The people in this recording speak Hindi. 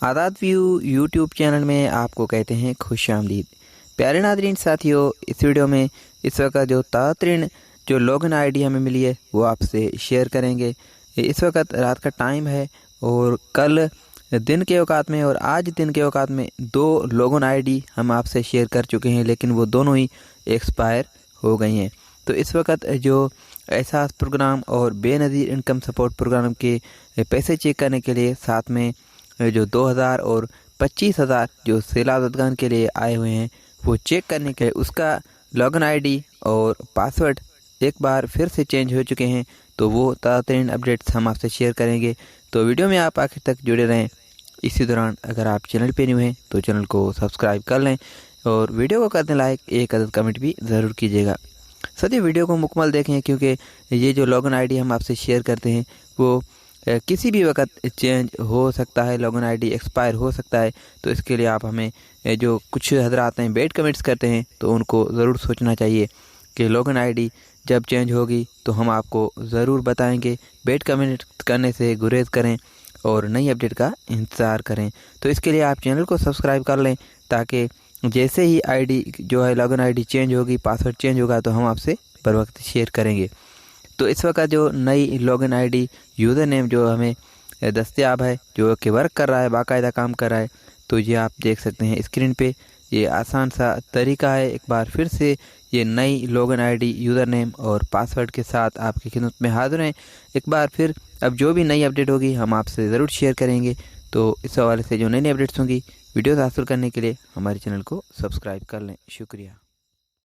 आदात व्यू यूट्यूब चैनल में आपको कहते हैं खुश आमदीद। प्यारे नादरीन साथियों, इस वीडियो में इस वक्त जो तातरीन जो लॉगिन आईडी हमें मिली है वो आपसे शेयर करेंगे। इस वक्त रात का टाइम है और कल दिन के औकात में और आज दिन के औकात में दो लॉगिन आईडी हम आपसे शेयर कर चुके हैं, लेकिन वो दोनों ही एक्सपायर हो गई हैं। तो इस वक्त जो एहसास प्रोग्राम और बेनज़ीर इनकम सपोर्ट प्रोग्राम के पैसे चेक करने के लिए साथ में जो 2000 और 25,000 जो सैलाब के लिए आए हुए हैं वो चेक करने के लिए उसका लॉगिन आईडी और पासवर्ड एक बार फिर से चेंज हो चुके हैं। तो वो ताज़ा अपडेट्स हम आपसे शेयर करेंगे, तो वीडियो में आप आखिर तक जुड़े रहें। इसी दौरान अगर आप चैनल पे न्यू हैं तो चैनल को सब्सक्राइब कर लें और वीडियो को कर दें लाइक, एक अदद कमेंट भी ज़रूर कीजिएगा। सभी वीडियो को मुकम्मल देखें क्योंकि ये जो लॉगिन आईडी हम आपसे शेयर करते हैं वो किसी भी वक्त चेंज हो सकता है, लॉगिन आईडी एक्सपायर हो सकता है। तो इसके लिए आप हमें जो कुछ हजरात हैं बैड कमेंट्स करते हैं तो उनको ज़रूर सोचना चाहिए कि लॉगिन आईडी जब चेंज होगी तो हम आपको ज़रूर बताएंगे। बैड कमेंट करने से गुरेज करें और नई अपडेट का इंतज़ार करें। तो इसके लिए आप चैनल को सब्सक्राइब कर लें ताकि जैसे ही आईडी जो है लॉगिन आईडी चेंज होगी, पासवर्ड चेंज होगा तो हम आपसे बर वक्त शेयर करेंगे। तो इस वक्त जो नई लॉगिन आईडी यूज़र नेम जो हमें दस्तयाब है, जो कि वर्क कर रहा है, बाकायदा काम कर रहा है, तो ये आप देख सकते हैं स्क्रीन पे। ये आसान सा तरीका है। एक बार फिर से ये नई लॉगिन आईडी यूज़र नेम और पासवर्ड के साथ आपकी खिदमत में हाजिर हैं। एक बार फिर अब जो भी नई अपडेट होगी हम आपसे ज़रूर शेयर करेंगे। तो इस हवाले से जो नई अपडेट्स होंगी वीडियोस हासिल करने के लिए हमारे चैनल को सब्सक्राइब कर लें। शुक्रिया।